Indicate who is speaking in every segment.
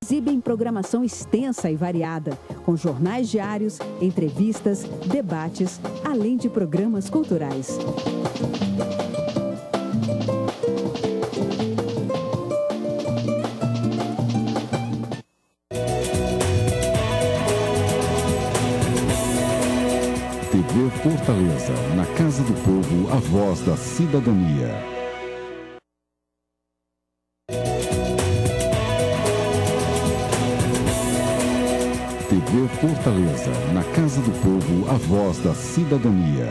Speaker 1: exibem programação extensa e variada, com jornais diários, entrevistas, debates, além de programas culturais.
Speaker 2: TV Fortaleza, na Casa do Povo, a voz da cidadania. TV Fortaleza, na Casa do Povo, a voz da cidadania.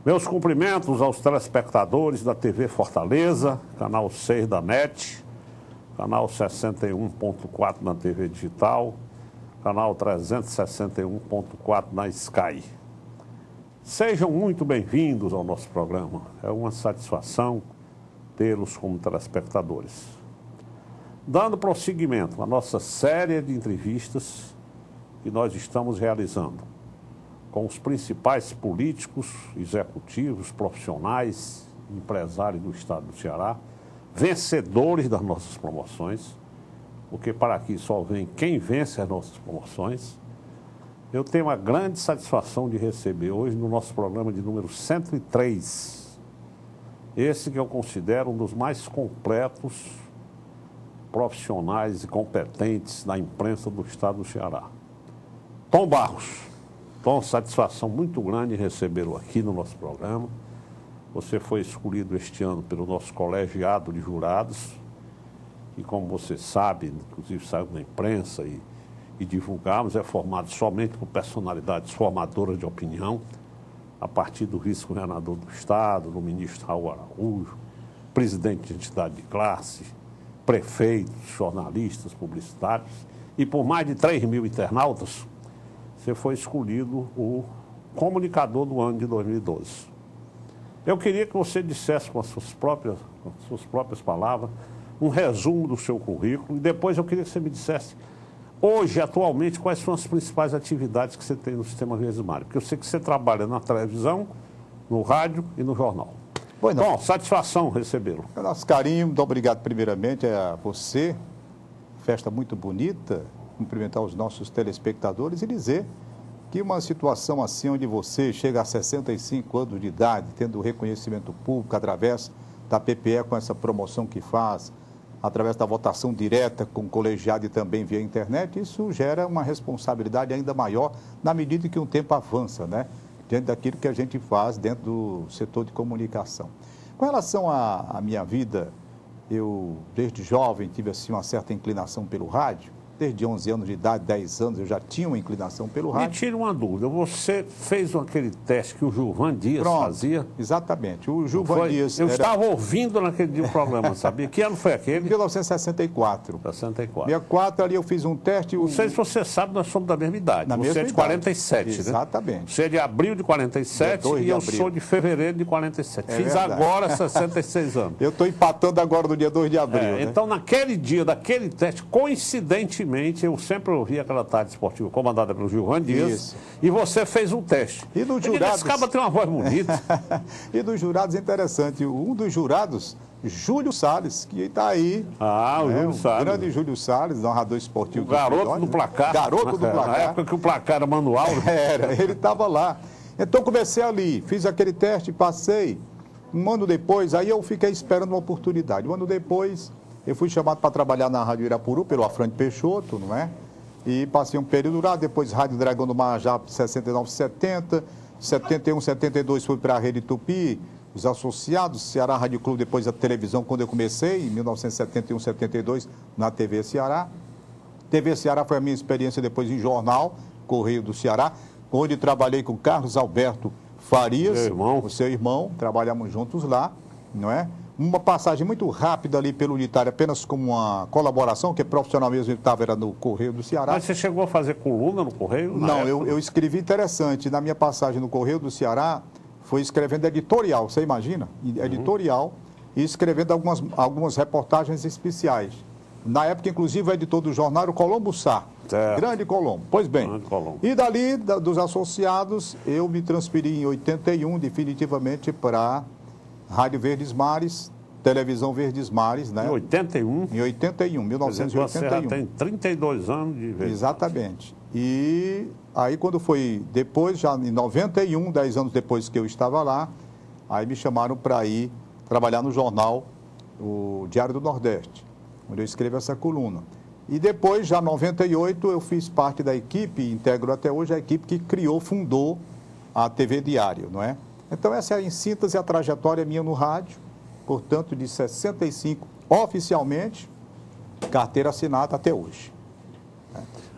Speaker 3: Meus cumprimentos aos telespectadores da TV Fortaleza, canal 6 da NET, canal 61.4 na TV Digital, canal 361.4 na Sky. Sejam muito bem-vindos ao nosso programa. É uma satisfação tê-los como telespectadores. Dando prosseguimento à nossa série de entrevistas que nós estamos realizando com os principais políticos, executivos, profissionais, empresários do estado do Ceará, vencedores das nossas promoções, porque para aqui só vem quem vence as nossas promoções. Eu tenho a grande satisfação de receber hoje no nosso programa de número 103, esse que eu considero um dos mais completos profissionais e competentes da imprensa do estado do Ceará. Tom Barros. Tom, satisfação muito grande recebê-lo aqui no nosso programa. Você foi escolhido este ano pelo nosso colegiado de jurados, e como você sabe, inclusive saiu na imprensa e divulgamos, é formado somente por personalidades formadoras de opinião, a partir do vice-governador do estado, do ministro Raul Araújo, presidente de entidade de classe, prefeitos, jornalistas, publicitários, e por mais de 3 mil internautas, você foi escolhido o comunicador do ano de 2012. Eu queria que você dissesse com as suas próprias palavras um resumo do seu currículo, e depois eu queria que você me dissesse, hoje, atualmente, quais são as principais atividades que você tem no Sistema Verdes Mares, porque eu sei que você trabalha na televisão, no rádio e no jornal. Bom, satisfação recebê-lo.
Speaker 4: É nosso carinho, muito obrigado primeiramente a você, festa muito bonita, cumprimentar os nossos telespectadores e dizer que uma situação assim, onde você chega a 65 anos de idade, tendo reconhecimento público através da PPE, com essa promoção que faz, através da votação direta com o colegiado e também via internet, isso gera uma responsabilidade ainda maior na medida que o tempo avança, né? Diante daquilo que a gente faz dentro do setor de comunicação. Com relação à minha vida, eu, desde jovem, tive assim, uma certa inclinação pelo rádio. Desde 11 anos de idade, 10 anos, eu já tinha uma inclinação pelo rádio.
Speaker 3: Me tira uma dúvida, você fez aquele teste que o Gilvan Dias fazia?
Speaker 4: Exatamente, o Gilvan Dias...
Speaker 3: Eu estava ouvindo naquele dia o programa, sabia? Que ano foi aquele?
Speaker 4: 1964.
Speaker 3: 64.
Speaker 4: 64, ali eu fiz um teste...
Speaker 3: Não sei se você sabe, nós somos da mesma idade.
Speaker 4: Na
Speaker 3: você
Speaker 4: mesma
Speaker 3: é de
Speaker 4: idade.
Speaker 3: 47, né?
Speaker 4: Exatamente.
Speaker 3: Você é de abril de 47 e eu sou de fevereiro de 47. Fiz verdade. Agora 66 anos.
Speaker 4: Eu estou empatando agora no dia 2 de abril. Né?
Speaker 3: Então, naquele dia, daquele teste, coincidentemente, eu sempre ouvi aquela tarde esportiva comandada pelo Gilvan Dias. Isso. E você fez um teste.
Speaker 4: E nos jurados... Esse
Speaker 3: cara tem uma voz bonita.
Speaker 4: E dos jurados, interessante, um dos jurados, Júlio Salles, que está aí.
Speaker 3: Ah, o Júlio Salles.
Speaker 4: O grande Júlio Salles, narrador esportivo.
Speaker 3: O garoto do placar.
Speaker 4: Garoto do placar.
Speaker 3: Na época que o placar era manual.
Speaker 4: Era, ele estava lá. Então comecei ali, fiz aquele teste, passei. Um ano depois, aí eu fiquei esperando uma oportunidade. Um ano depois, eu fui chamado para trabalhar na Rádio Irapuru, pelo Afrânio Peixoto, não é? E passei um período lá, depois Rádio Dragão do Marajá, 69, 70, 71, 72 fui para a Rede Tupi, os associados, Ceará Rádio Clube, depois a televisão, quando eu comecei, em 1971, 72, na TV Ceará. TV Ceará foi a minha experiência depois em jornal, Correio do Ceará, onde trabalhei com Carlos Alberto Farias, o seu irmão, trabalhamos juntos lá, não é? Uma passagem muito rápida ali pelo Unitário, apenas como uma colaboração, que profissional mesmo era no Correio do Ceará.
Speaker 3: Mas você chegou a fazer coluna no Correio?
Speaker 4: Não, eu escrevi interessante. Na minha passagem no Correio do Ceará, foi escrevendo editorial, você imagina? Editorial, e escrevendo algumas reportagens especiais. Na época, inclusive, o editor do jornal era o Colombo Sá.
Speaker 3: Certo.
Speaker 4: Grande Colombo. Pois bem.
Speaker 3: Grande Colombo.
Speaker 4: E dali, dos associados, eu me transferi em 81, definitivamente, para Rádio Verdes Mares, Televisão Verdes Mares, né?
Speaker 3: Em 81?
Speaker 4: Em 81, 1981.
Speaker 3: Você já tem 32 anos de Verdes.
Speaker 4: Exatamente. E aí, quando foi depois, já em 91, 10 anos depois que eu estava lá, aí me chamaram para ir trabalhar no jornal, o Diário do Nordeste, onde eu escrevo essa coluna. E depois, já em 98, eu fiz parte da equipe, integro até hoje a equipe que criou, fundou a TV Diário, não é? Então, essa é, em síntese, a trajetória minha no rádio, portanto, de 65, oficialmente, carteira assinada até hoje.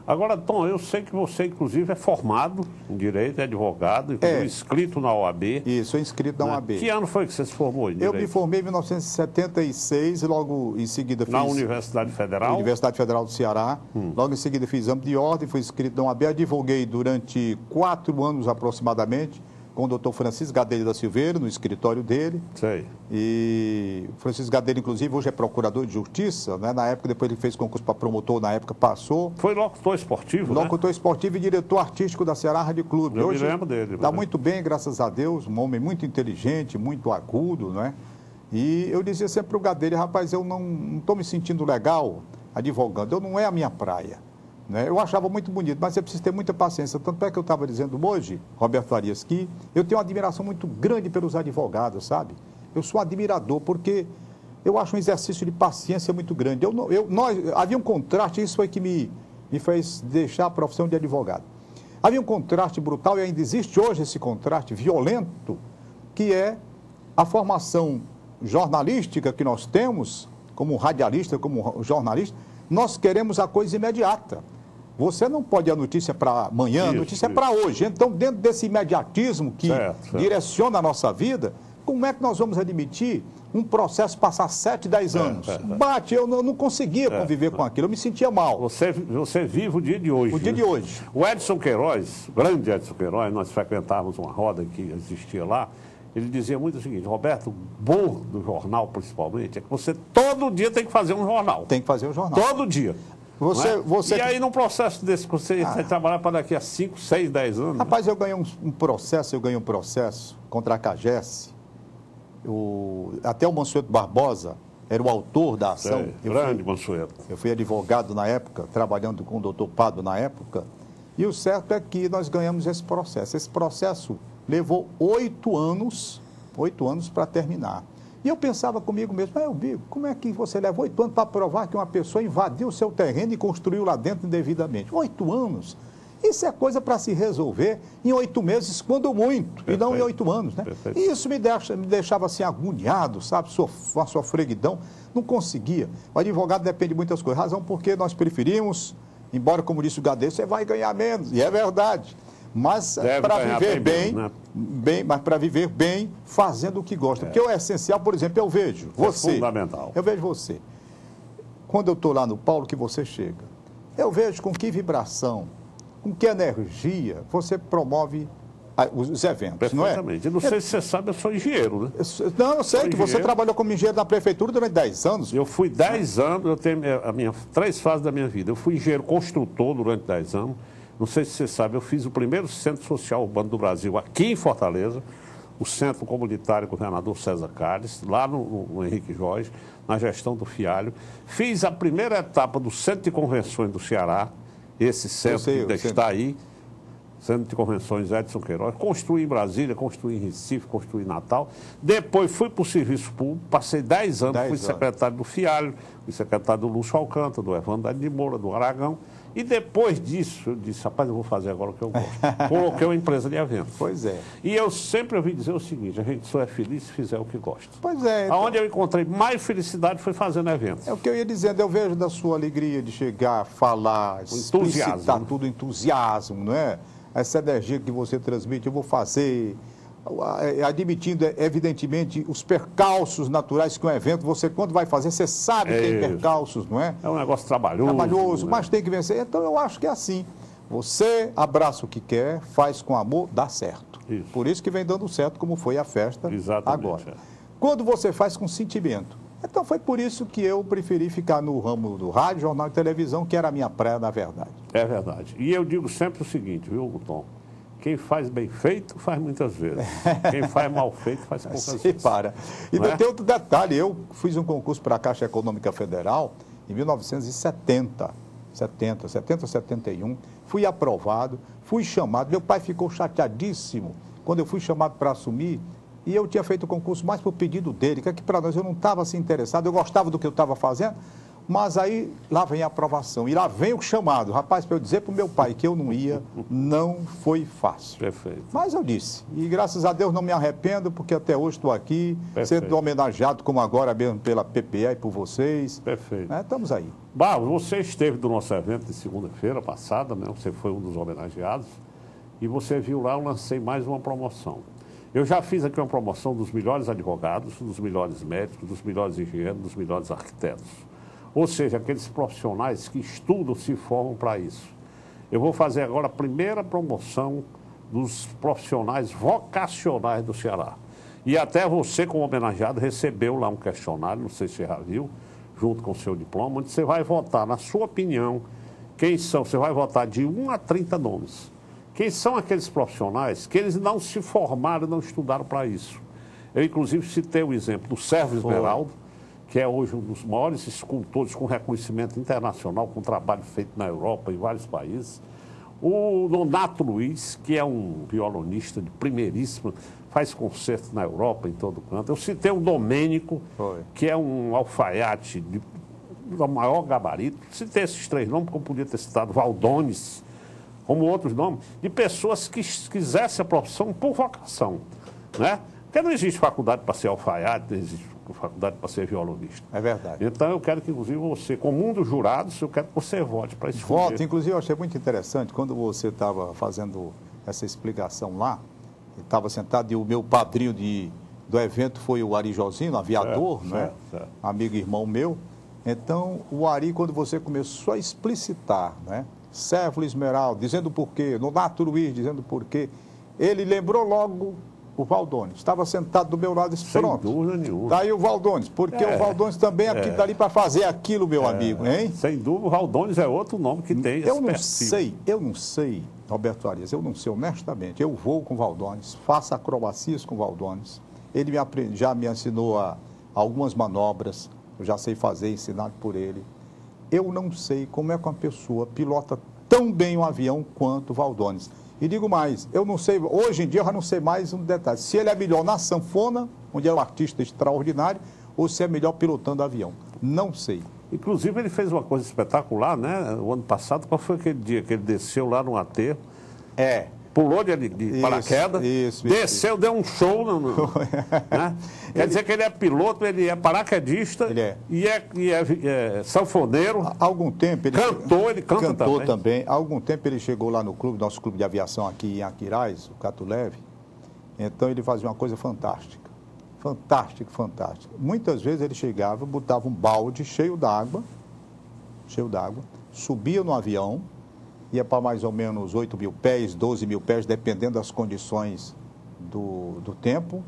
Speaker 3: Agora, Tom, eu sei que você, inclusive, é formado em Direito, é advogado, inclusive inscrito na OAB.
Speaker 4: Isso, sou inscrito na OAB.
Speaker 3: Que ano foi que você se formou em Direito?
Speaker 4: Eu me formei em 1976 e logo em seguida fiz...
Speaker 3: Na Universidade Federal?
Speaker 4: Universidade Federal do Ceará. Logo em seguida fiz exame de ordem, fui inscrito na OAB, advoguei durante 4 anos aproximadamente, com o doutor Francisco Gadelha da Silveira, no escritório dele.
Speaker 3: Sei.
Speaker 4: E o Francisco Gadelha, inclusive, hoje é procurador de justiça, né? Na época, depois ele fez concurso para promotor, na época passou.
Speaker 3: Foi locutor esportivo,
Speaker 4: Locutor esportivo e diretor artístico da Ceará Rádio Clube.
Speaker 3: Eu
Speaker 4: hoje
Speaker 3: me lembro dele.
Speaker 4: Está muito bem, graças a Deus, um homem muito inteligente, muito agudo, não é? E eu dizia sempre para o Gadelha, rapaz, eu não estou me sentindo legal advogando, eu não é a minha praia. Né? Eu achava muito bonito, mas é preciso ter muita paciência. Tanto é que eu estava dizendo hoje, Roberto Farias, que eu tenho uma admiração muito grande pelos advogados, sabe? Eu sou admirador, porque eu acho um exercício de paciência muito grande. Havia um contraste, isso foi que me fez deixar a profissão de advogado. Havia um contraste brutal, e ainda existe hoje esse contraste violento, que é a formação jornalística que nós temos, como radialista, como jornalista. Nós queremos a coisa imediata. Você não pode a notícia para amanhã, a notícia é para hoje. Então, dentro desse imediatismo que direciona a nossa vida, como é que nós vamos admitir um processo passar 7, 10 anos? Bate, eu não conseguia conviver com aquilo, eu me sentia mal.
Speaker 3: Você vive o dia de hoje.
Speaker 4: O dia de hoje.
Speaker 3: O Edson Queiroz, o grande Edson Queiroz, nós frequentávamos uma roda que existia lá, ele dizia muito o seguinte, Roberto, o bom do jornal, principalmente, é que você todo dia tem que fazer um jornal.
Speaker 4: Tem que fazer um jornal.
Speaker 3: Todo dia. E aí, num processo desse, você vai trabalhar para daqui a 5, 6, 10 anos?
Speaker 4: Rapaz, eu ganhei um processo contra a CAGES. Até o Mansueto Barbosa era o autor da ação.
Speaker 3: Grande Mansueto.
Speaker 4: Eu fui advogado na época, trabalhando com o doutor Pado na época. E o certo é que nós ganhamos esse processo. Esse processo levou 8 anos para terminar. E eu pensava comigo mesmo, Bigo, como é que você leva 8 anos para provar que uma pessoa invadiu o seu terreno e construiu lá dentro indevidamente? 8 anos? Isso é coisa para se resolver em 8 meses, quando muito, e não em 8 anos, né? E isso me deixava assim agoniado, sabe? Uma sofreguidão, não conseguia. O advogado depende de muitas coisas, razão porque nós preferimos, embora, como disse o Gadelha, você vai ganhar menos, e é verdade. Mas para viver bem, mas para viver bem, fazendo o que gosta. Porque o essencial, por exemplo, eu vejo você.
Speaker 3: É fundamental.
Speaker 4: Eu vejo você. Quando eu estou lá no Paulo, que você chega, eu vejo com que vibração, com que energia você promove os eventos, não é?
Speaker 3: Perfeitamente. Não sei se você sabe, eu sou engenheiro, né?
Speaker 4: Não, eu sei que você trabalhou como engenheiro na prefeitura durante 10 anos.
Speaker 3: Eu fui 10 anos, eu tenho 3 fases da minha vida. Eu fui engenheiro construtor durante 10 anos. Não sei se você sabe, eu fiz o primeiro centro social urbano do Brasil aqui em Fortaleza, o Centro Comunitário Governador César Carles, lá no Henrique Jorge, na gestão do Fialho. Fiz a primeira etapa do Centro de Convenções do Ceará, esse centro que ainda está aí, Centro de Convenções Edson Queiroz. Construí em Brasília, construí em Recife, construí em Natal. Depois fui para o serviço público, passei 10 anos, fui secretário do Fialho, fui secretário do Lúcio Alcântara, do Evandro de Moura, do Aragão. E depois disso, eu disse, rapaz, eu vou fazer agora o que eu gosto. Coloquei uma empresa de eventos.
Speaker 4: Pois é.
Speaker 3: E eu sempre ouvi dizer o seguinte, a gente só é feliz se fizer o que gosta.
Speaker 4: Pois é.
Speaker 3: Então... Aonde eu encontrei mais felicidade foi fazendo eventos.
Speaker 4: É o que eu ia dizendo, eu vejo da sua alegria de chegar, falar, explicitar tudo, entusiasmo, não é? Essa energia que você transmite, eu vou fazer... admitindo, evidentemente, os percalços naturais que um evento, você quando vai fazer, você sabe que tem percalços, não é?
Speaker 3: É um negócio trabalhoso.
Speaker 4: Trabalhoso, mas tem que vencer. Então, eu acho que é assim. Você abraça o que quer, faz com amor, dá certo. Por isso que vem dando certo, como foi a festa agora. Quando você faz com sentimento, Então foi por isso que eu preferi ficar no ramo do rádio, jornal e televisão, que era a minha praia, na verdade.
Speaker 3: É verdade. E eu digo sempre o seguinte, viu, Tom? Quem faz bem feito, faz muitas vezes. Quem faz mal feito, faz poucas vezes.
Speaker 4: Para. E tem outro detalhe, eu fiz um concurso para a Caixa Econômica Federal em 1970, 71, fui aprovado, fui chamado, meu pai ficou chateadíssimo quando eu fui chamado para assumir, e eu tinha feito o concurso mais por pedido dele, que aqui para nós eu não estava assim interessado, eu gostava do que eu estava fazendo, mas aí lá vem a aprovação, e lá vem o chamado. Rapaz, para eu dizer para o meu pai que eu não ia, não foi fácil.
Speaker 3: Perfeito.
Speaker 4: Mas eu disse, e graças a Deus não me arrependo, porque até hoje estou aqui, sendo homenageado, como agora mesmo pela PPE e por vocês.
Speaker 3: Perfeito.
Speaker 4: Estamos aí.
Speaker 3: Barros, você esteve do nosso evento de segunda-feira passada, né? Você foi um dos homenageados, e você viu lá, eu lancei mais uma promoção. Eu já fiz aqui uma promoção dos melhores advogados, dos melhores médicos, dos melhores engenheiros, dos melhores arquitetos. Ou seja, aqueles profissionais que estudam, se formam para isso. Eu vou fazer agora a primeira promoção dos profissionais vocacionais do Ceará. E até você, como homenageado, recebeu lá um questionário, não sei se você já viu, junto com o seu diploma, onde você vai votar, na sua opinião, quem são, você vai votar de 1 a 30 nomes. Quem são aqueles profissionais que eles não se formaram, não estudaram para isso. Eu, inclusive, citei o exemplo do Sérgio Esmeraldo, que é hoje um dos maiores escultores com reconhecimento internacional, com trabalho feito na Europa e vários países. O Nonato Luiz, que é um violonista de primeiríssima, faz concertos na Europa, em todo canto. Eu citei o Domênico, que é um alfaiate do maior gabarito. Citei esses 3 nomes, como podia ter citado Valdones, como outros nomes, de pessoas que quisessem a profissão por vocação, né? Porque não existe faculdade para ser alfaiate, não existe faculdade para ser violonista.
Speaker 4: É verdade.
Speaker 3: Então eu quero que, inclusive, você, como um dos jurados, eu quero que você vote para isso.
Speaker 4: Voto, inclusive, eu achei muito interessante, quando você estava fazendo essa explicação lá, estava sentado, e o meu padrinho do evento foi o Ari Josino, aviador, né? Amigo e irmão meu. Então, o Ari, quando você começou a explicitar, né? Sérgio Esmeralda, dizendo por quê, Nonato Luiz, dizendo por quê, ele lembrou logo o Valdones. Estava sentado do meu lado e disse, pronto.
Speaker 3: Sem dúvida nenhuma.
Speaker 4: Daí o Valdones, porque o Valdones também é aqui dali para fazer aquilo, meu amigo, hein?
Speaker 3: Sem dúvida, o Valdones é outro nome que tem esse perfil.
Speaker 4: Eu não sei, Roberto Arias, eu não sei honestamente. Eu vou com o Valdones, faço acrobacias com o Valdones. Ele já me ensinou algumas manobras, eu já sei fazer, ensinado por ele. Eu não sei como é que uma pessoa pilota tão bem um avião quanto o Valdones. E digo mais, eu não sei, hoje em dia eu já não sei mais um detalhe, se ele é melhor na sanfona, onde é um artista extraordinário, ou se é melhor pilotando avião. Não sei.
Speaker 3: Inclusive ele fez uma coisa espetacular, né? O ano passado, qual foi aquele dia que ele desceu lá no aterro? Pulou de paraquedas, desceu, deu um show. Né? Quer dizer que ele é piloto, ele é paraquedista e é sanfoneiro.
Speaker 4: Há algum tempo ele
Speaker 3: ele canta
Speaker 4: também. Há algum tempo ele chegou lá no clube, nosso clube de aviação aqui em Aquiraz, o Cato Leve. Então ele fazia uma coisa fantástica. Fantástica. Muitas vezes ele chegava, botava um balde cheio d'água, subia no avião, ia para mais ou menos 8 mil pés, 12 mil pés, dependendo das condições do tempo.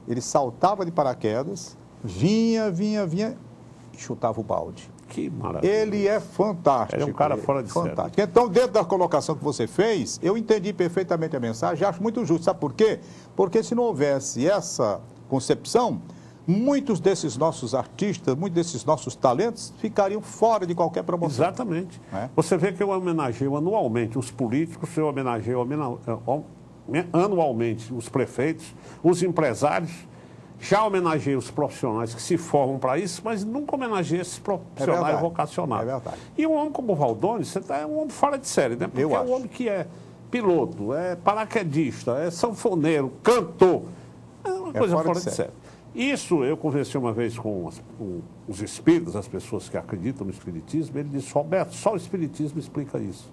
Speaker 4: Ele saltava de paraquedas, vinha e chutava o balde.
Speaker 3: Que maravilha.
Speaker 4: Ele é fantástico.
Speaker 3: Ele é um cara fora de série.
Speaker 4: Então, dentro da colocação que você fez, eu entendi perfeitamente a mensagem, acho muito justo. Sabe por quê? Porque se não houvesse essa concepção, muitos desses nossos artistas, muitos desses nossos talentos ficariam fora de qualquer promoção.
Speaker 3: Exatamente. Você vê que eu homenageio anualmente os políticos, eu homenageio anualmente os prefeitos, os empresários, já homenageei os profissionais que se formam para isso, mas nunca homenageei esses profissionais vocacionais.
Speaker 4: É verdade.
Speaker 3: E um homem como o Valdones, você é um homem fora de série, né? Porque é um homem que é piloto, é paraquedista, é sanfoneiro, cantor, é uma coisa fora de série. Isso eu conversei uma vez com os espíritas, as pessoas que acreditam no espiritismo, ele disse, Roberto, só o espiritismo explica isso.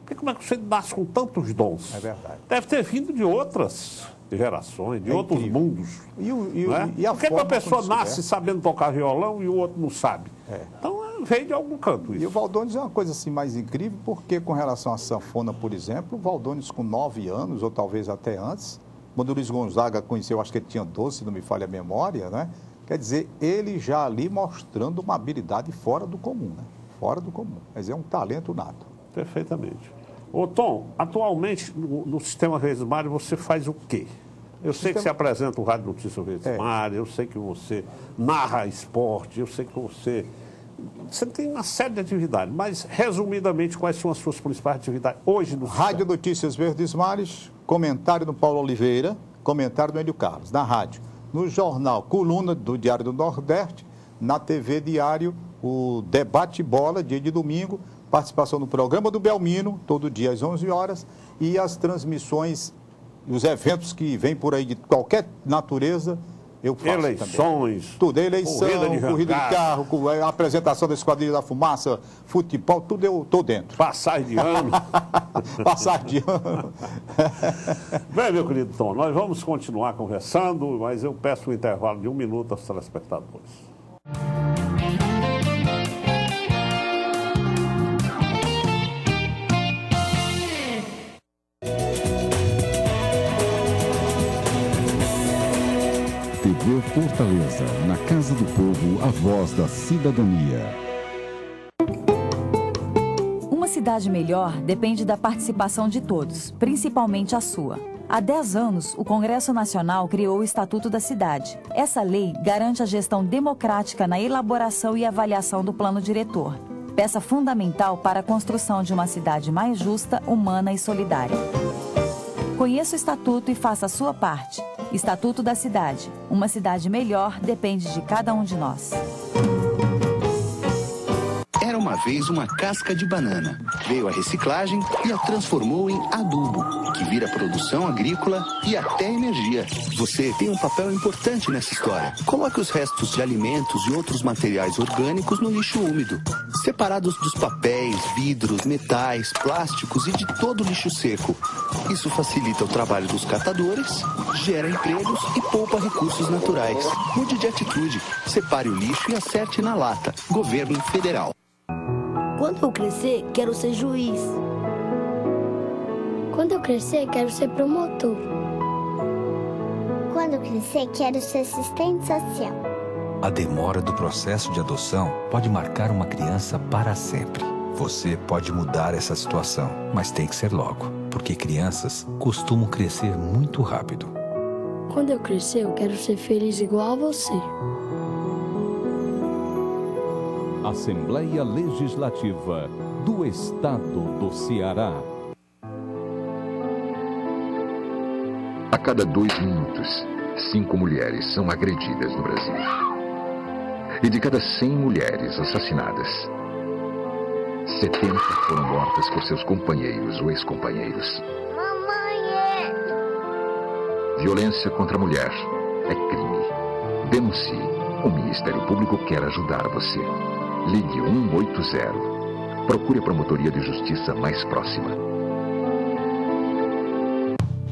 Speaker 3: Porque como é que você nasce com tantos dons?
Speaker 4: É verdade.
Speaker 3: Deve ter vindo de outras gerações, de outros mundos. Por que a pessoa nasce sabendo tocar violão e o outro não sabe? Então veio de algum canto isso.
Speaker 4: E o Valdones é uma coisa assim mais incrível, porque com relação à sanfona, por exemplo, o Valdones com 9 anos, ou talvez até antes, quando o Luiz Gonzaga conheceu, acho que ele tinha 12, se não me falha a memória, né? Quer dizer, ele já ali mostrando uma habilidade fora do comum, né? Fora do comum. Quer dizer, é um talento nato.
Speaker 3: Perfeitamente. Ô, Tom, atualmente, no Sistema Verdes Mares, você faz o quê? Eu sei que você apresenta o Rádio Notícias Verdes Mares, eu sei que você narra esporte, eu sei que você tem uma série de atividades, mas, resumidamente, quais são as suas principais atividades hoje no
Speaker 4: Rádio Notícias Verdes Mares, comentário do Paulo Oliveira, comentário do Hélio Carlos, na rádio. No jornal, coluna do Diário do Nordeste, na TV Diário, o Debate Bola, dia de domingo, participação no programa do Belmino, todo dia às 11 horas, e as transmissões, os eventos que vêm por aí de qualquer natureza, eu faço
Speaker 3: eleições,
Speaker 4: também. Tudo, eleição, corrida de carro, apresentação da Esquadrilha da Fumaça, futebol, tudo eu estou dentro.
Speaker 3: Passagem de ano.
Speaker 4: Passagem de ano.
Speaker 3: Bem, meu querido Tom, nós vamos continuar conversando, mas eu peço um intervalo de 1 minuto aos telespectadores.
Speaker 2: TV Fortaleza, na Casa do Povo, a voz da cidadania.
Speaker 5: Uma cidade melhor depende da participação de todos, principalmente a sua. Há 10 anos, o Congresso Nacional criou o Estatuto da Cidade. Essa lei garante a gestão democrática na elaboração e avaliação do plano diretor, peça fundamental para a construção de uma cidade mais justa, humana e solidária. Conheça o Estatuto e faça a sua parte. Estatuto da Cidade. Uma cidade melhor depende de cada um de nós.
Speaker 6: Era uma vez uma casca de banana. Veio a reciclagem e a transformou em adubo, que vira produção agrícola e até energia. Você tem um papel importante nessa história. Coloque os restos de alimentos e outros materiais orgânicos no lixo úmido, separados dos papéis, vidros, metais, plásticos e de todo o lixo seco. Isso facilita o trabalho dos catadores, gera empregos e poupa recursos naturais. Mude de atitude, separe o lixo e acerte na lata. Governo Federal.
Speaker 7: Quando eu crescer, quero ser juiz.
Speaker 8: Quando eu crescer, quero ser promotor.
Speaker 9: Quando eu crescer, quero ser assistente social.
Speaker 10: A demora do processo de adoção pode marcar uma criança para sempre. Você pode mudar essa situação, mas tem que ser logo, porque crianças costumam crescer muito rápido.
Speaker 8: Quando eu crescer, eu quero ser feliz igual a você.
Speaker 11: Assembleia Legislativa do Estado do Ceará.
Speaker 12: A cada 2 minutos, 5 mulheres são agredidas no Brasil. E de cada 100 mulheres assassinadas, 70 foram mortas por seus companheiros ou ex-companheiros.
Speaker 9: Mamãe!
Speaker 12: Violência contra a mulher é crime. Denuncie. O Ministério Público quer ajudar você. Ligue 180. Procure a Promotoria de Justiça mais próxima.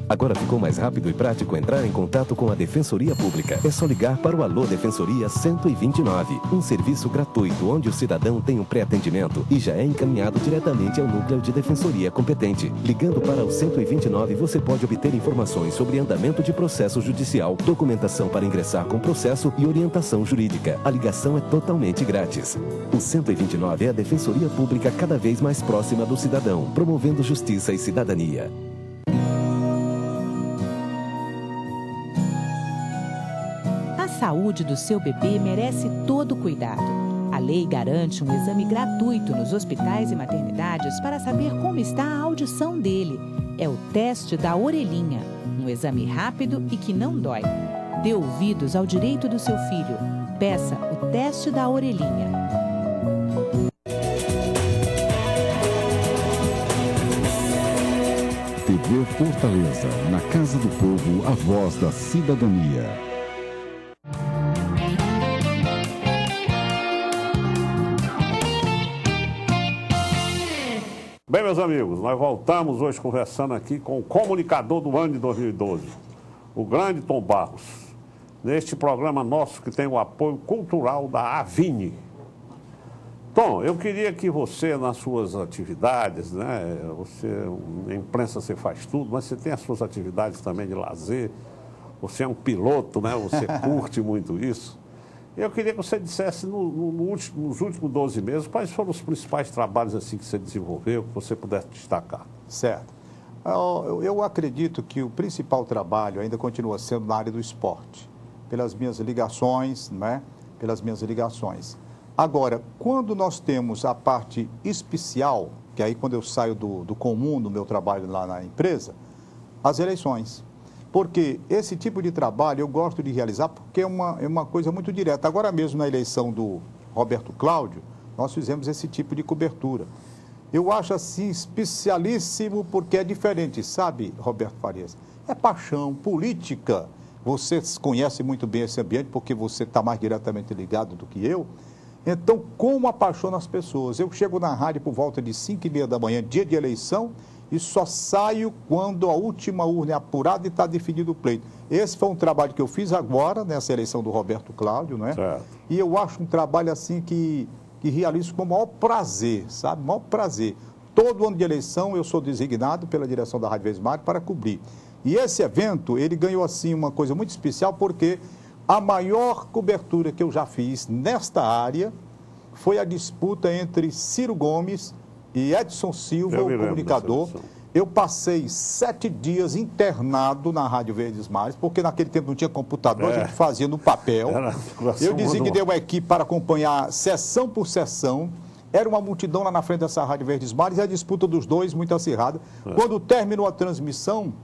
Speaker 13: Agora ficou mais rápido e prático entrar em contato com a Defensoria Pública. É só ligar para o Alô Defensoria 129, um serviço gratuito onde o cidadão tem um pré-atendimento e já é encaminhado diretamente ao núcleo de defensoria competente. Ligando para o 129, você pode obter informações sobre andamento de processo judicial, documentação para ingressar com processo e orientação jurídica. A ligação é totalmente grátis. O 129 é a Defensoria Pública cada vez mais próxima do cidadão, promovendo justiça e cidadania.
Speaker 14: A saúde do seu bebê merece todo cuidado. A lei garante um exame gratuito nos hospitais e maternidades para saber como está a audição dele. É o teste da orelhinha, um exame rápido e que não dói. Dê ouvidos ao direito do seu filho. Peça o teste da orelhinha.
Speaker 2: TV Fortaleza, na Casa do Povo, a voz da cidadania.
Speaker 3: Bem, meus amigos, nós voltamos hoje conversando aqui com o comunicador do ano de 2012, o grande Tom Barros, neste programa nosso que tem o apoio cultural da Avini. Tom, eu queria que você, nas suas atividades, né, na imprensa você faz tudo, mas você tem as suas atividades também de lazer, você é um piloto, né, você curte muito isso. Eu queria que você dissesse, nos últimos 12 meses, quais foram os principais trabalhos assim que você desenvolveu, que você pudesse destacar.
Speaker 4: Certo. Eu acredito que o principal trabalho ainda continua sendo na área do esporte, pelas minhas ligações, né? Pelas minhas ligações. Agora, quando nós temos a parte especial, que aí quando eu saio do comum do meu trabalho lá na empresa, as eleições. Porque esse tipo de trabalho eu gosto de realizar porque é uma coisa muito direta. Agora mesmo na eleição do Roberto Cláudio, nós fizemos esse tipo de cobertura. Eu acho assim especialíssimo porque é diferente, sabe, Roberto Farias? É paixão, política. Você conhece muito bem esse ambiente porque você está mais diretamente ligado do que eu. Então, como apaixona as pessoas? Eu chego na rádio por volta de 5h30 da manhã, dia de eleição, e só saio quando a última urna é apurada e está definido o pleito. Esse foi um trabalho que eu fiz agora, nessa eleição do Roberto Cláudio, não é? Certo. E eu acho um trabalho assim que realizo com o maior prazer, sabe? O maior prazer. Todo ano de eleição eu sou designado pela direção da Rádio Verdesmares para cobrir. E esse evento, ele ganhou assim uma coisa muito especial porque a maior cobertura que eu já fiz nesta área foi a disputa entre Ciro Gomes e Edson Silva, o comunicador. Eu passei 7 dias internado na Rádio Verdesmares, porque naquele tempo não tinha computador, a gente fazia no papel. Eu designei uma equipe para acompanhar sessão por sessão. Era uma multidão lá na frente dessa Rádio Verdesmares e a disputa dos dois muito acirrada. Quando terminou a transmissão,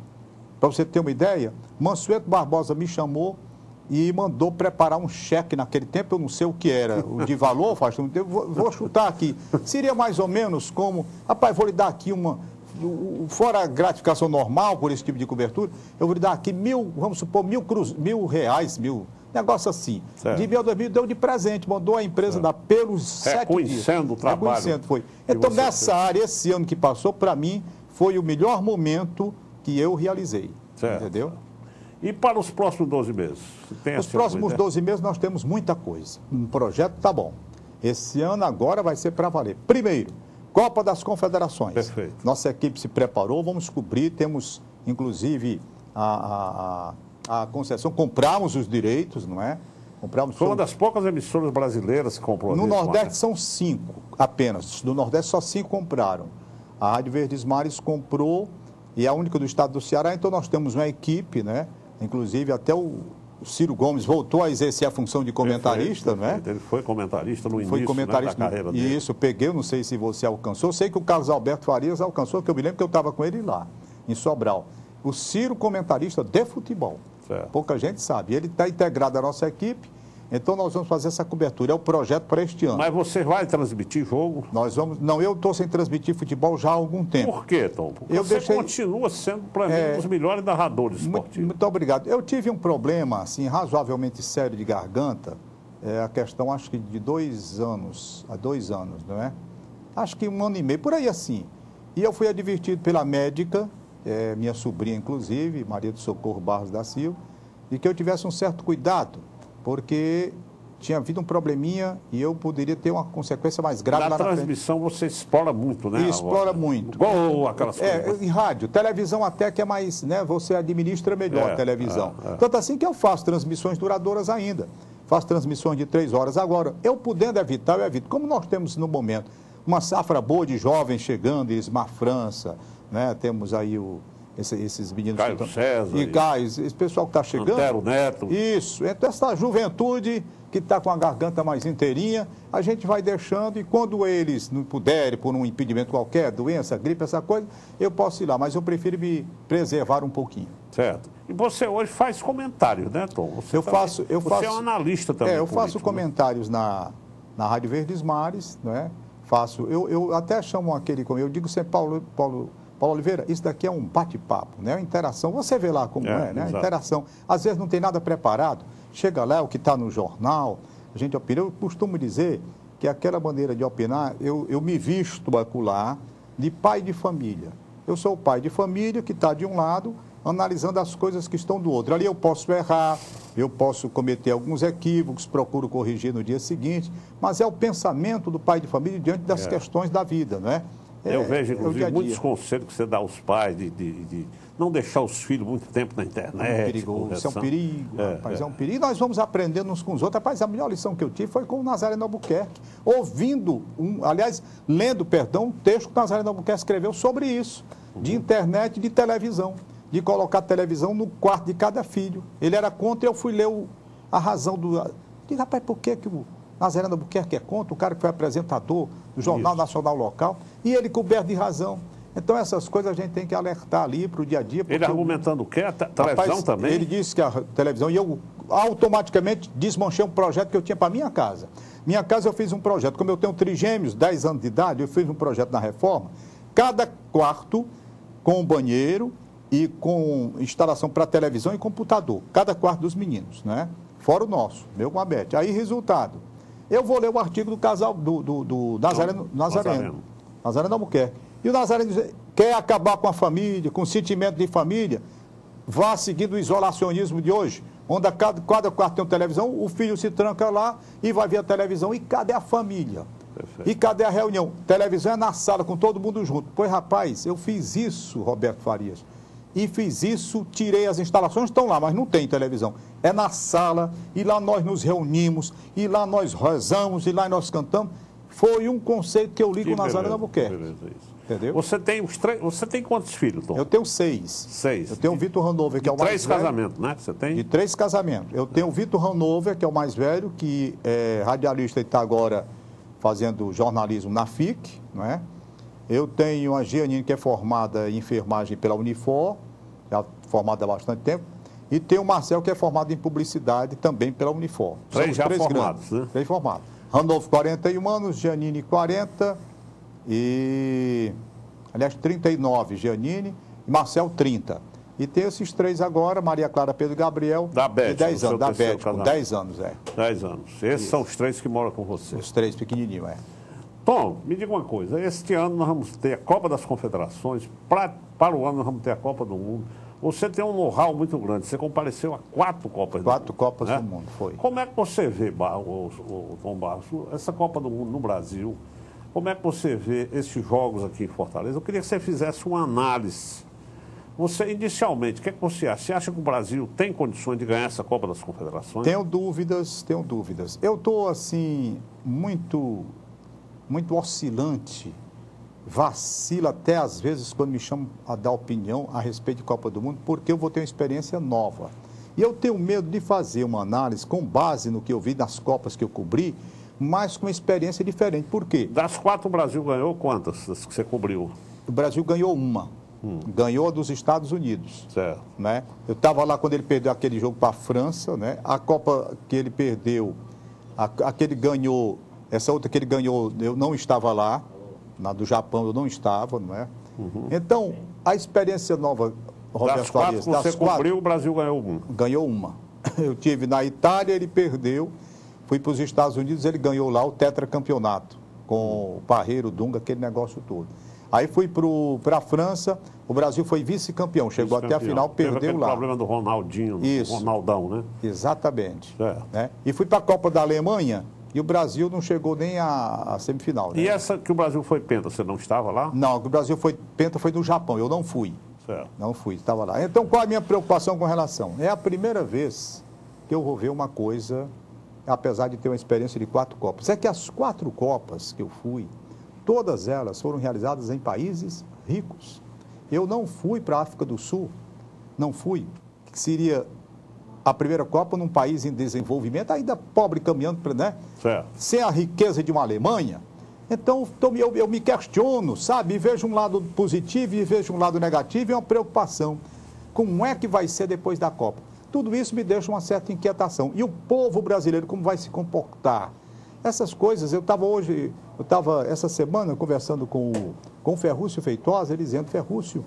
Speaker 4: para você ter uma ideia, Mansueto Barbosa me chamou e mandou preparar um cheque naquele tempo, eu não sei o que era, o de valor, vou chutar aqui. Seria mais ou menos como, rapaz, vou lhe dar aqui fora a gratificação normal por esse tipo de cobertura, eu vou lhe dar aqui vamos supor, R$1.000, negócio assim. Certo. De 2000 deu de presente, mandou a empresa dar pelos 7 dias.
Speaker 3: Reconhecendo o trabalho.
Speaker 4: Reconhecendo, foi. Então, nessa área, esse ano que passou, para mim, foi o melhor momento que eu realizei. Certo. Entendeu?
Speaker 3: E para os próximos 12 meses?
Speaker 4: Os próximos 12 meses nós temos muita coisa. Um projeto está bom. Esse ano agora vai ser para valer. Primeiro, Copa das Confederações. Perfeito. Nossa equipe se preparou, vamos cobrir. Temos, inclusive, a concessão. Compramos os direitos, não é?
Speaker 3: Foi uma das poucas emissoras brasileiras que comprou.
Speaker 4: No Nordeste são 5 apenas. No Nordeste só 5 compraram. A Rádio Verdesmares comprou e é a única do estado do Ceará. Então nós temos uma equipe, né? Inclusive, até o Ciro Gomes voltou a exercer a função de comentarista, não é?
Speaker 3: Ele foi comentarista no início da carreira dele.
Speaker 4: Isso, peguei, não sei se você alcançou. Sei que o Carlos Alberto Farias alcançou, que eu me lembro que eu estava com ele lá, em Sobral. O Ciro, comentarista de futebol. Certo. Pouca gente sabe. Ele está integrado à nossa equipe, então nós vamos fazer essa cobertura. É o projeto para este ano.
Speaker 3: Mas você vai transmitir jogo?
Speaker 4: Nós vamos. Não, eu estou sem transmitir futebol já há algum tempo.
Speaker 3: Por quê, Tom? Porque você continua sendo, para mim, um dos melhores narradores esportivos.
Speaker 4: Muito obrigado. Eu tive um problema, assim, razoavelmente sério de garganta, a questão, acho que de 2 anos, há 2 anos, não é? Acho que 1 ano e meio, por aí assim. E eu fui advertido pela médica, minha sobrinha, inclusive, Maria do Socorro Barros da Silva, de que eu tivesse um certo cuidado, porque tinha havido um probleminha e eu poderia ter uma consequência mais grave lá na frente.
Speaker 3: Na transmissão você explora muito, né?
Speaker 4: Explora muito.
Speaker 3: Igual aquelas coisas.
Speaker 4: Em rádio, televisão até que é mais, né? Você administra melhor a televisão. Tanto assim que eu faço transmissões duradouras ainda. Faço transmissões de 3 horas. Agora, eu podendo evitar, eu evito. Como nós temos no momento uma safra boa de jovens chegando, Ismar França, né? Temos aí esses meninos...
Speaker 3: Caio César.
Speaker 4: E Caio, esse pessoal que está chegando.
Speaker 3: Antero Neto.
Speaker 4: Isso. Então, essa juventude que está com a garganta mais inteirinha, a gente vai deixando e quando eles não puderem, por um impedimento qualquer, doença, gripe, essa coisa, eu posso ir lá. Mas eu prefiro me preservar um pouquinho.
Speaker 3: Certo. E você hoje faz comentários, né, Tom? Você é um analista também.
Speaker 4: Eu faço comentários na Rádio Verdesmares, né? Eu até chamo aquele, eu digo sempre, Paulo Oliveira, isso daqui é um bate-papo, né? Uma interação. Você vê lá como é, né? Exato. Interação. Às vezes não tem nada preparado. Chega lá, o que está no jornal, a gente opina. Eu costumo dizer que aquela maneira de opinar, eu me visto acolá de pai de família. Eu sou o pai de família que está de um lado, analisando as coisas que estão do outro. Ali eu posso errar, eu posso cometer alguns equívocos, procuro corrigir no dia seguinte, mas é o pensamento do pai de família diante das questões da vida, não é?
Speaker 3: Eu vejo, inclusive, muitos conselhos que você dá aos pais de não deixar os filhos muito tempo na internet.
Speaker 4: Perigoso. Isso é um perigo, rapaz, é um perigo. E nós vamos aprendendo uns com os outros. Rapaz, a melhor lição que eu tive foi com o Nazareno Albuquerque, lendo, um texto que o Nazareno Albuquerque escreveu sobre isso, de internet e de televisão, de colocar televisão no quarto de cada filho. Ele era contra e eu fui ler a razão do... Digo, rapaz, por que o Nazareno Albuquerque é contra? O cara que foi apresentador do Jornal Nacional Local, e ele coberto de razão. Então, essas coisas a gente tem que alertar ali para o dia a dia.
Speaker 3: Ele argumentando o quê? A televisão também?
Speaker 4: Ele disse que a televisão... E eu automaticamente desmanchei um projeto que eu tinha para minha casa. Minha casa eu fiz um projeto. Como eu tenho trigêmeos, 10 anos de idade, eu fiz um projeto na reforma. Cada quarto com banheiro e com instalação para televisão e computador. Cada quarto dos meninos, né? Fora o nosso, meu com a Beth. Aí, resultado. Eu vou ler o artigo do casal do Nazareno Albuquerque. E o Nazareno quer acabar com a família, com o sentimento de família, vá seguindo o isolacionismo de hoje, onde cada quarto tem uma televisão, o filho se tranca lá e vai ver a televisão. E cadê a família? Perfeito. E cadê a reunião? Televisão é na sala, com todo mundo junto. Pois, rapaz, eu fiz isso, Roberto Farias. E fiz isso, tirei as instalações, estão lá, mas não tem televisão. É na sala, e lá nós nos reunimos, e lá nós rezamos, e lá nós cantamos. Foi um conceito que eu li com o Nazareno Albuquerque. Entendeu?
Speaker 3: Você tem quantos filhos, Tom?
Speaker 4: Eu tenho 6.
Speaker 3: 6.
Speaker 4: Eu tenho o Vitor Hanover, que é o mais velho.
Speaker 3: 3 casamentos, né? Você tem?
Speaker 4: De 3 casamentos. Eu tenho o Vitor Hanover, que é o mais velho, que é radialista e está agora fazendo jornalismo na FIC, não é? Eu tenho a Gianine, que é formada em enfermagem pela Unifor, já formada há bastante tempo. E tem o Marcel, que é formado em publicidade também pela Unifor.
Speaker 3: 3 já formados, né?
Speaker 4: 3 formados. Hanover, 41 anos, Gianine, 40 e... Aliás, 39, Gianine, e Marcel, 30. E tem esses 3 agora, Maria Clara, Pedro e Gabriel,
Speaker 3: da Beth,
Speaker 4: de 10 anos, da Beth, com 10 anos,
Speaker 3: 10 anos. Esses são os 3 que moram com você.
Speaker 4: Os 3 pequenininhos,
Speaker 3: Tom, me diga uma coisa, este ano nós vamos ter a Copa das Confederações, para o ano nós vamos ter a Copa do Mundo. Você tem um know-how muito grande, você compareceu a 4 Copas do Mundo.
Speaker 4: 4 Copas do Mundo, foi.
Speaker 3: Como é que você vê, Tom Barros, essa Copa do Mundo no Brasil? Como é que você vê esses jogos aqui em Fortaleza? Eu queria que você fizesse uma análise. Você, inicialmente, o que é que você acha? Você acha que o Brasil tem condições de ganhar essa Copa das Confederações?
Speaker 4: Tenho dúvidas. Eu estou, assim, muito oscilante. Vacilo até, às vezes, quando me chamam a dar opinião a respeito de Copa do Mundo, porque eu vou ter uma experiência nova. E eu tenho medo de fazer uma análise com base no que eu vi nas Copas que eu cobri, mas com uma experiência diferente. Por quê?
Speaker 3: Das 4, o Brasil ganhou quantas das que você cobriu?
Speaker 4: O Brasil ganhou uma. Ganhou a dos Estados Unidos.
Speaker 3: Certo.
Speaker 4: Né? Eu estava lá quando ele perdeu aquele jogo para a França, né? A Copa que ele perdeu, a que ele ganhou, essa outra que ele ganhou, eu não estava lá. Na do Japão eu não estava, não é? Então, a experiência nova,
Speaker 3: Roberto Farias, das 4 que você cobriu, o Brasil ganhou uma.
Speaker 4: Ganhou uma. Eu tive na Itália, ele perdeu. Fui para os Estados Unidos, ele ganhou lá o tetracampeonato, com o Parreiro, Dunga, aquele negócio todo. Aí fui para a França, o Brasil foi vice-campeão, chegou até a final, perdeu lá.
Speaker 3: O problema do Ronaldinho, do Ronaldão, né?
Speaker 4: Exatamente. Né? E fui para a Copa da Alemanha, e o Brasil não chegou nem à semifinal. Né?
Speaker 3: E essa que o Brasil foi penta, você não estava lá?
Speaker 4: Não, que o Brasil foi penta foi no Japão, eu não fui.
Speaker 3: Certo.
Speaker 4: Não fui, estava lá. Então, qual é a minha preocupação com relação? É a primeira vez que eu vou ver uma coisa, apesar de ter uma experiência de 4 Copas. É que as 4 Copas que eu fui, todas elas foram realizadas em países ricos. Eu não fui para a África do Sul, não fui, que seria a primeira Copa num país em desenvolvimento, ainda pobre, caminhando, né?
Speaker 3: Certo.
Speaker 4: Sem a riqueza de uma Alemanha. Então eu me questiono, sabe? E vejo um lado positivo e vejo um lado negativo e uma preocupação. Como é que vai ser depois da Copa? Tudo isso me deixa uma certa inquietação. E o povo brasileiro, como vai se comportar? Essas coisas, eu estava essa semana conversando com o Ferrúcio Feitosa, ele dizendo, Ferrúcio,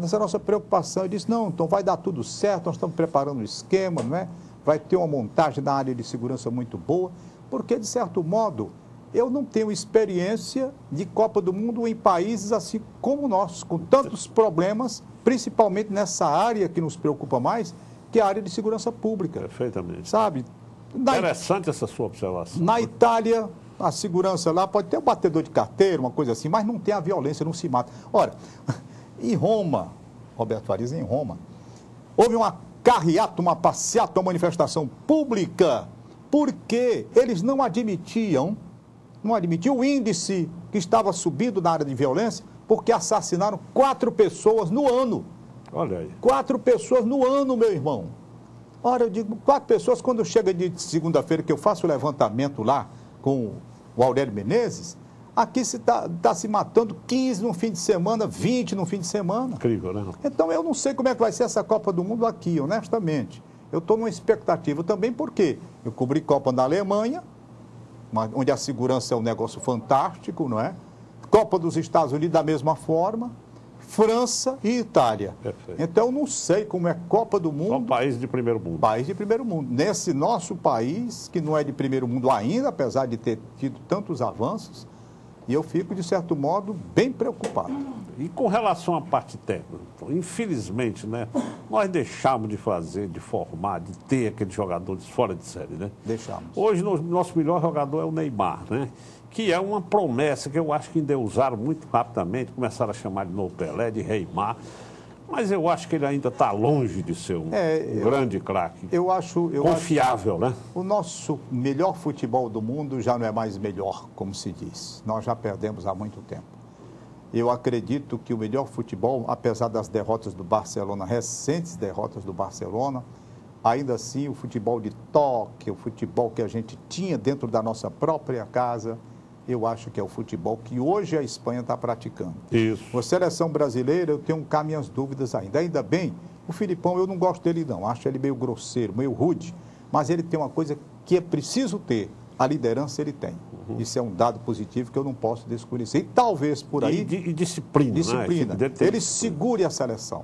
Speaker 4: essa nossa preocupação, ele disse, não, então vai dar tudo certo, nós estamos preparando um esquema, não é? Vai ter uma montagem na área de segurança muito boa, porque, de certo modo, eu não tenho experiência de Copa do Mundo em países assim como o nosso, com tantos problemas, principalmente nessa área que nos preocupa mais, que é a área de segurança pública.
Speaker 3: Perfeitamente.
Speaker 4: Sabe?
Speaker 3: Interessante essa sua observação.
Speaker 4: Na Itália, a segurança lá pode ter um batedor de carteira, uma coisa assim, mas não tem a violência, não se mata. Ora, em Roma, Roberto Farias, em Roma, houve uma carreata, uma passeata, uma manifestação pública, porque eles não admitiam o índice que estava subindo na área de violência, porque assassinaram 4 pessoas no ano.
Speaker 3: Olha aí.
Speaker 4: 4 pessoas no ano, meu irmão. Ora, eu digo, 4 pessoas, quando chega de segunda-feira, que eu faço o levantamento lá com o Aurélio Menezes, aqui se está se matando 15 no fim de semana, 20 no fim de semana.
Speaker 3: Incrível, né?
Speaker 4: Então, eu não sei como é que vai ser essa Copa do Mundo aqui, honestamente. Eu estou numa expectativa também, porque eu cobri Copa na Alemanha, onde a segurança é um negócio fantástico, não é? Copa dos Estados Unidos da mesma forma, França e Itália.
Speaker 3: Perfeito.
Speaker 4: Então, eu não sei como é Copa do Mundo.
Speaker 3: Só país de primeiro mundo.
Speaker 4: País de primeiro mundo. Nesse nosso país, que não é de primeiro mundo ainda, apesar de ter tido tantos avanços, e eu fico, de certo modo, bem preocupado.
Speaker 3: E com relação à parte técnica, infelizmente, né, nós deixamos de fazer, de formar, de ter aqueles jogadores fora de série, né?
Speaker 4: Deixamos.
Speaker 3: Hoje, nosso melhor jogador é o Neymar, né? Que é uma promessa que eu acho que endeusaram muito rapidamente, começaram a chamar de novo Pelé, de Neymar, mas eu acho que ele ainda está longe de ser um grande craque.
Speaker 4: Eu acho
Speaker 3: confiável, né?
Speaker 4: O nosso melhor futebol do mundo já não é mais melhor, como se diz. Nós já perdemos há muito tempo. Eu acredito que o melhor futebol, apesar das derrotas do Barcelona, recentes derrotas do Barcelona, ainda assim o futebol de toque, o futebol que a gente tinha dentro da nossa própria casa, eu acho que é o futebol que hoje a Espanha está praticando.
Speaker 3: Isso.
Speaker 4: A seleção brasileira, eu tenho minhas dúvidas ainda. Ainda bem, o Filipão, eu não gosto dele não, acho ele meio grosseiro, meio rude, mas ele tem uma coisa que é preciso ter, a liderança ele tem. Isso é um dado positivo que eu não posso desconhecer. E talvez por aí...
Speaker 3: E disciplina,
Speaker 4: disciplina.
Speaker 3: Né?
Speaker 4: Ele segure a seleção.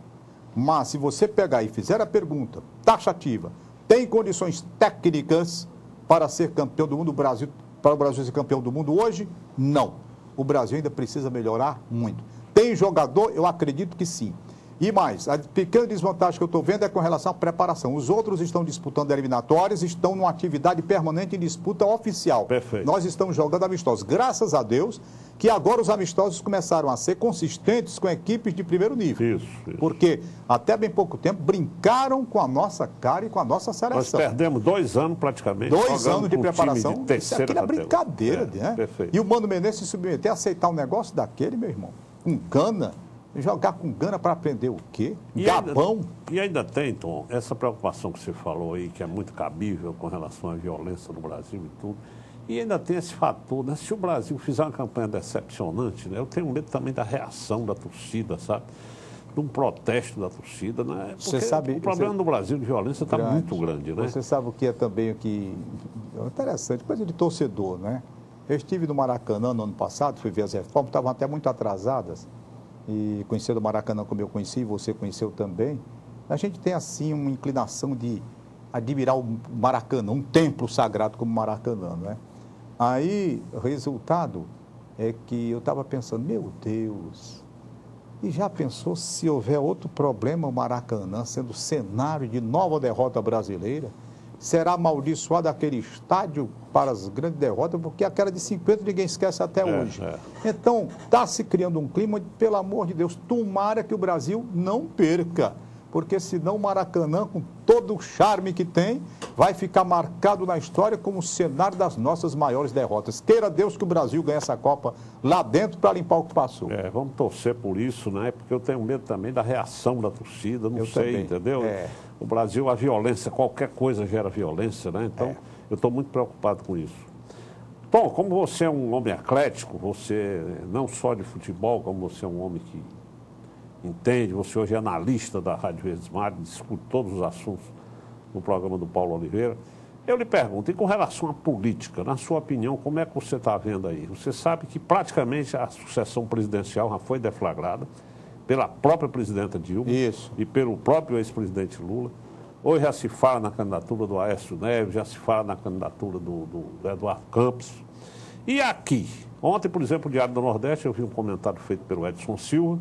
Speaker 4: Mas se você pegar e fizer a pergunta taxativa, tem condições técnicas para ser campeão do mundo, para o Brasil ser campeão do mundo hoje? Não. O Brasil ainda precisa melhorar muito. Tem jogador? Eu acredito que sim. E mais, a pequena desvantagem que eu estou vendo é com relação à preparação. Os outros estão disputando eliminatórias, estão numa atividade permanente em disputa oficial.
Speaker 3: Perfeito.
Speaker 4: Nós estamos jogando amistosos. Graças a Deus que agora os amistosos começaram a ser consistentes com equipes de primeiro nível.
Speaker 3: Isso.
Speaker 4: Porque até bem pouco tempo brincaram com a nossa cara e com a nossa seleção.
Speaker 3: Nós perdemos 2 anos praticamente.
Speaker 4: 2 anos de preparação.
Speaker 3: De terceira
Speaker 4: isso aqui é brincadeira, né?
Speaker 3: Perfeito.
Speaker 4: E o Mano Menezes se submeter a aceitar um negócio daquele, meu irmão, com Gana. Jogar com Gana para aprender o quê? Gabão?
Speaker 3: E ainda tem, Tom, essa preocupação que você falou aí, que é muito cabível com relação à violência no Brasil e tudo. E ainda tem esse fator, né? Se o Brasil fizer uma campanha decepcionante, né? Eu tenho medo também da reação da torcida, sabe? De um protesto da torcida, né? Porque
Speaker 4: você sabe,
Speaker 3: o problema do Brasil de violência está muito grande, né?
Speaker 4: Você sabe o que é também o que... Interessante, coisa de torcedor, né? Eu estive no Maracanã no ano passado, fui ver as reformas, estavam até muito atrasadas. E conhecendo o Maracanã como eu conheci, você conheceu também, a gente tem assim uma inclinação de admirar o Maracanã, um templo sagrado como o Maracanã, não é? Aí, o resultado é que eu estava pensando, meu Deus, e já pensou se houver outro problema o Maracanã sendo cenário de nova derrota brasileira? Será amaldiçoado aquele estádio para as grandes derrotas, porque aquela de 50 ninguém esquece até hoje. Então, está se criando um clima de, pelo amor de Deus, tomara que o Brasil não perca, porque senão o Maracanã, com todo o charme que tem, vai ficar marcado na história como o cenário das nossas maiores derrotas. Queira Deus que o Brasil ganhe essa Copa lá dentro para limpar o que passou.
Speaker 3: Vamos torcer por isso, né? Porque eu tenho medo também da reação da torcida, não sei,
Speaker 4: também.
Speaker 3: Entendeu? O Brasil, a violência, qualquer coisa gera violência, né? Então, eu estou muito preocupado com isso. Bom, como você é um homem eclético, você não só de futebol, como você é um homem que entende, você hoje é analista da Rádio Verdes Mares, discute todos os assuntos no programa do Paulo Oliveira. Eu lhe pergunto, e com relação à política, na sua opinião, como é que você está vendo aí? Você sabe que praticamente a sucessão presidencial já foi deflagrada pela própria presidenta Dilma e pelo próprio ex-presidente Lula. Hoje já se fala na candidatura do Aécio Neves, já se fala na candidatura do Eduardo Campos. E aqui, ontem, por exemplo, o Diário do Nordeste, eu vi um comentário feito pelo Edson Silva,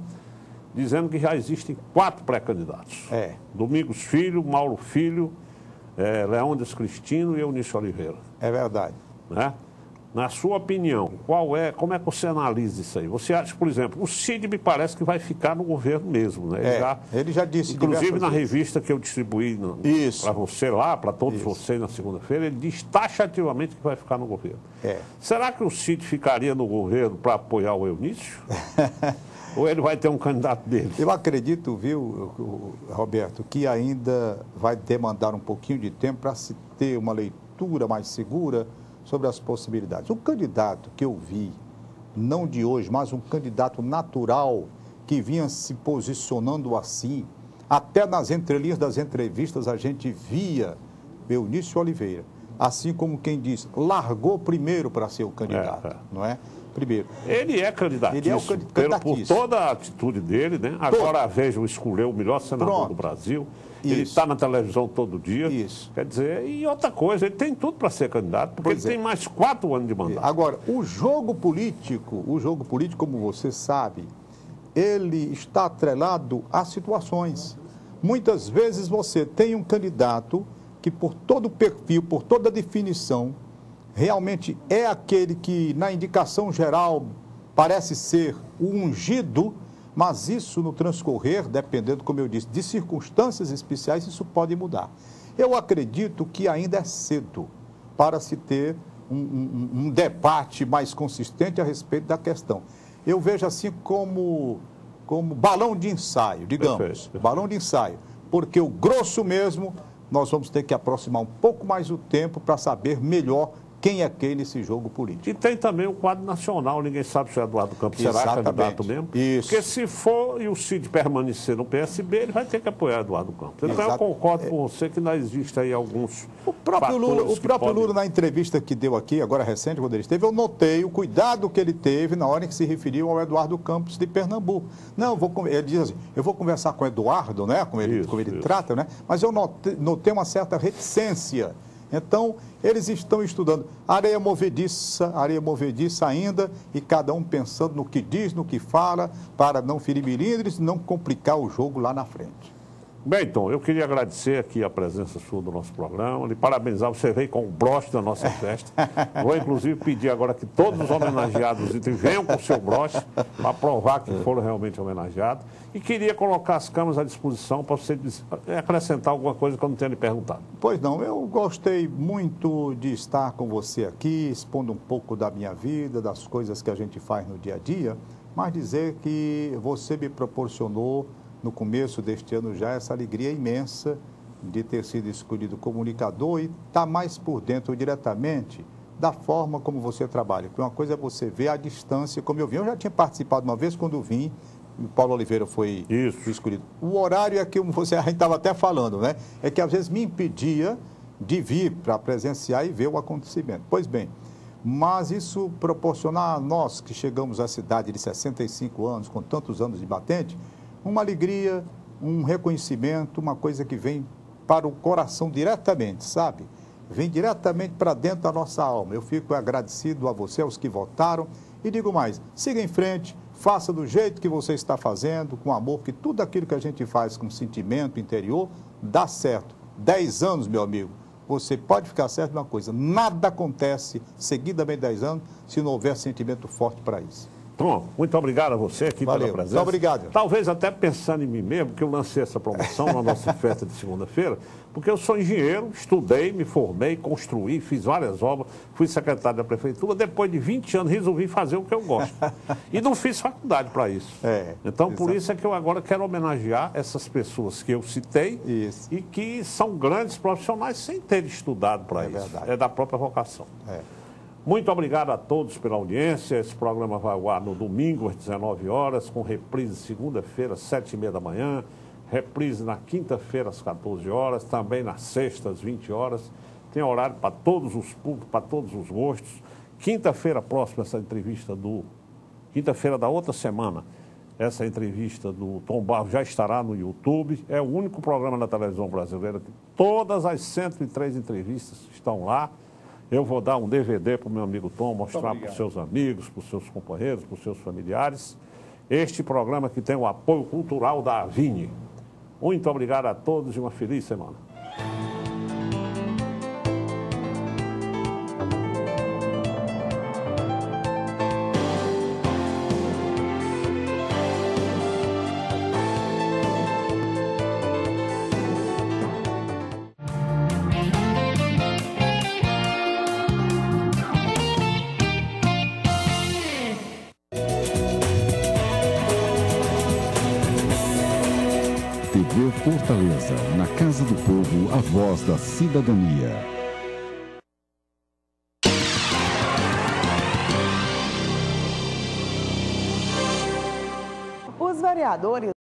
Speaker 3: dizendo que já existem 4 pré-candidatos. Domingos Filho, Mauro Filho, Leônidas Cristino e Eunício Oliveira.
Speaker 4: É verdade.
Speaker 3: Né? Na sua opinião, como é que você analisa isso aí? Você acha, por exemplo, o Cid me parece que vai ficar no governo mesmo, né?
Speaker 4: Ele já disse.
Speaker 3: Inclusive na revista que eu distribuí para você lá, para todos vocês na segunda-feira, ele diz taxativamente que vai ficar no governo. Será que o Cid ficaria no governo para apoiar o Eunício? Ou ele vai ter um candidato dele?
Speaker 4: Eu acredito, viu, Roberto, que ainda vai demandar um pouquinho de tempo para se ter uma leitura mais segura sobre as possibilidades. O candidato que eu vi, não de hoje, mas um candidato natural que vinha se posicionando assim, até nas entrelinhas das entrevistas a gente via Eunício Oliveira, assim como quem diz, largou primeiro para ser o candidato, não é? Primeiro.
Speaker 3: Ele é candidatíssimo, por toda a atitude dele, né? Agora a Veja o escolheu o melhor senador do Brasil. Ele está na televisão todo dia. Quer dizer, e outra coisa, ele tem tudo para ser candidato, porque ele tem mais 4 anos de mandato.
Speaker 4: Agora, o jogo político, como você sabe, ele está atrelado a situações. Muitas vezes você tem um candidato que, por todo o perfil, por toda a definição, realmente é aquele que, na indicação geral, parece ser o ungido, mas isso no transcorrer, dependendo, como eu disse, de circunstâncias especiais, isso pode mudar. Eu acredito que ainda é cedo para se ter um debate mais consistente a respeito da questão. Eu vejo assim como balão de ensaio, digamos, balão de ensaio, porque o grosso mesmo, nós vamos ter que aproximar um pouco mais o tempo para saber melhor quem é quem nesse jogo político.
Speaker 3: E tem também o quadro nacional, ninguém sabe se o Eduardo Campos será candidato mesmo. Porque se for e o Cid permanecer no PSB, ele vai ter que apoiar o Eduardo Campos. Então eu concordo com você que ainda existe aí alguns
Speaker 4: O próprio Lula, na entrevista que deu aqui, agora recente, quando ele esteve, eu notei o cuidado que ele teve na hora em que se referiu ao Eduardo Campos de Pernambuco. Não, ele diz assim, eu vou conversar com o Eduardo, né, como ele trata, né, mas eu notei uma certa reticência. Então, eles estão estudando areia movediça ainda, e cada um pensando no que diz, no que fala, para não ferir milímetros e não complicar o jogo lá na frente.
Speaker 3: Bem, Tom, eu queria agradecer aqui a presença sua do nosso programa, lhe parabenizar, você veio com o broche da nossa festa. Vou, inclusive, pedir agora que todos os homenageados venham com o seu broche, para provar que foram realmente homenageados. E queria colocar as câmeras à disposição para você acrescentar alguma coisa que eu não tenha lhe perguntado.
Speaker 4: Pois não, eu gostei muito de estar com você aqui, expondo um pouco da minha vida, das coisas que a gente faz no dia a dia, mas dizer que você me proporcionou, no começo deste ano já, essa alegria imensa de ter sido escolhido comunicador e estar mais por dentro diretamente da forma como você trabalha. Porque uma coisa é você ver a distância, como eu vi. Eu já tinha participado uma vez quando vim, o Paulo Oliveira foi escolhido. O horário é que a gente estava até falando, né? É que às vezes me impedia de vir para presenciar e ver o acontecimento. Pois bem, mas isso proporcionar a nós que chegamos à cidade de 65 anos, com tantos anos de batente, uma alegria, um reconhecimento, uma coisa que vem para o coração diretamente, sabe? Vem diretamente para dentro da nossa alma. Eu fico agradecido a você, aos que votaram, e digo mais, siga em frente, faça do jeito que você está fazendo, com amor, porque tudo aquilo que a gente faz com sentimento interior dá certo. 10 anos, meu amigo, você pode ficar certo de uma coisa, nada acontece seguidamente 10 anos se não houver sentimento forte para isso.
Speaker 3: Bom, muito obrigado a você aqui pela presença.
Speaker 4: Muito obrigado.
Speaker 3: Talvez até pensando em mim mesmo, que eu lancei essa promoção na nossa festa de segunda-feira, porque eu sou engenheiro, estudei, me formei, construí, fiz várias obras, fui secretário da prefeitura, depois de 20 anos resolvi fazer o que eu gosto. E não fiz faculdade para isso. Então, por isso é que eu agora quero homenagear essas pessoas que eu citei e que são grandes profissionais sem ter estudado para isso. Verdade. É da própria vocação. Muito obrigado a todos pela audiência. Esse programa vai ao ar no domingo, às 19 horas, com reprise segunda-feira, às 7h30 da manhã, reprise na quinta-feira, às 14 horas, também na sexta, às 20 horas. Tem horário para todos os públicos, para todos os gostos. Quinta-feira próxima, essa entrevista quinta-feira da outra semana, essa entrevista do Tom Barros já estará no YouTube. É o único programa da televisão brasileira que todas as 103 entrevistas estão lá. Eu vou dar um DVD para o meu amigo Tom, mostrar para os seus amigos, para os seus companheiros, para os seus familiares. Este programa que tem o apoio cultural da Avini. Muito obrigado a todos e uma feliz semana.
Speaker 2: Fortaleza, na Casa do Povo, a voz da cidadania.
Speaker 15: Os vereadores